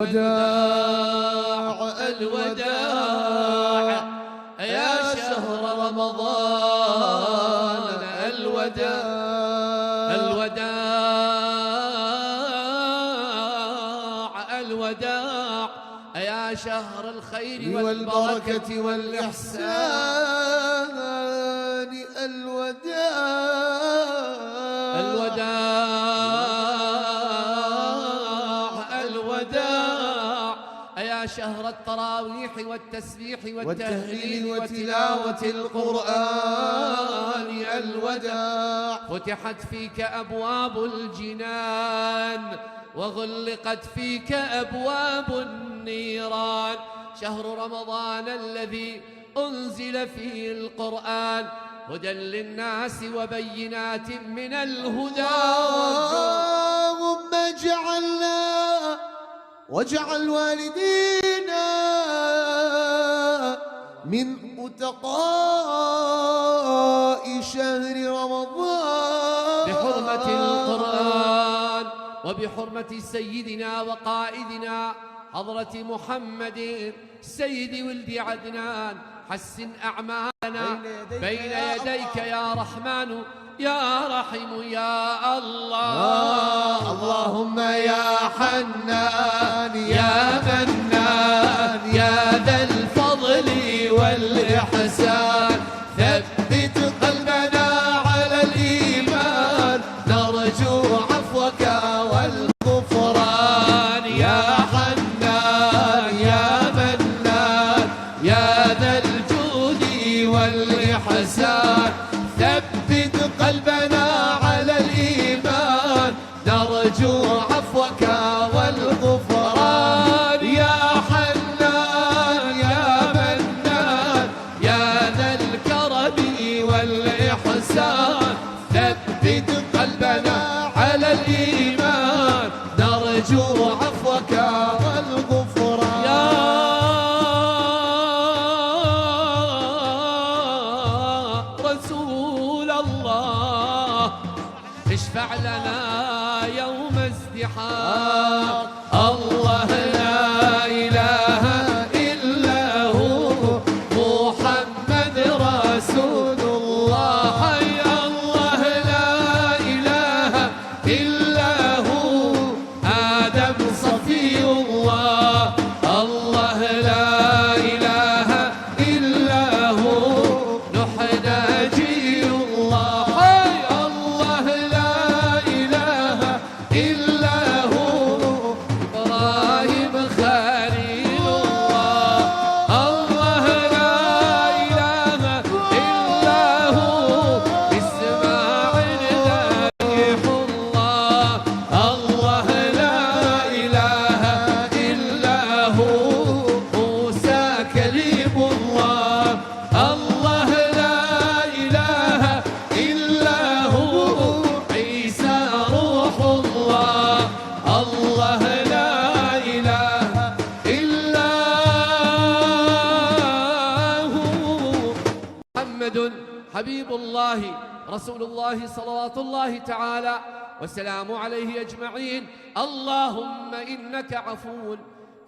الوداع الوداع يا شهر رمضان، الوداع الوداع الوداع يا شهر الخير والبركة والإحسان، الوداع يا شهر التراويح والتسبيح والتهليل وتلاوة القرآن، الوداع فتحت فيك أبواب الجنان وغلقت فيك أبواب النيران، شهر رمضان الذي أنزل فيه القرآن هدى للناس وبينات من الهدى. اللهم اجعلنا واجعل والدينا من أتقاء شهر رمضان بحرمة القرآن وبحرمة سيدنا وقائدنا حضرة محمد سيد ولد عدنان، حسن أعمالنا بين يديك يا رحمن يا رحيم يا الله. اللهم يا حنان يا منان يا ذا الفضل والإحسان، ثبت قلبنا على الإيمان نرجو عفوك والغفران، يا حنان يا منان يا ذا الجود والإحسان، ثبت قلبنا على الإيمان نرجو عفوك والغفران، يا حنان يا منان يا ذا الكرم والإحسان، ثبت قلبنا على الإيمان نرجو عفوك والغفران، يا رسول الله اشفع لنا يوم ازدحام. الله لا إله إلا هو محمد رسول الله، حي الله لا إله إلا هو آدم صفي الله، الله لا إله إلا هو نوح نجي الله، حي الله لا إله إلا هو إبراهيم خليل الله، الله لا إله إلا هو إسماعيل ذبيح الله، الله لا إله إلا هو موسى كليم الله، الله لا إله إلا هو عيسى روح الله، الله لا إله إلا هو محمد حبيب الله رسول الله صلوات الله تعالى والسلام عليه أجمعين. اللهم إنك عفو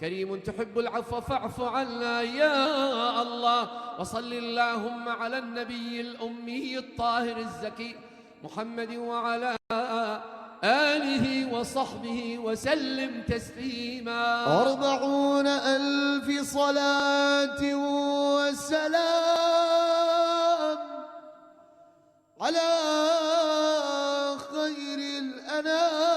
كريم تحب العفو فاعف عنا يا الله. وصل اللهم على النبي الأمي الطاهر الزكي محمد وعلى آله وصحبه وسلم تسليما. 40,000 صلاة وسلام على خير الأنام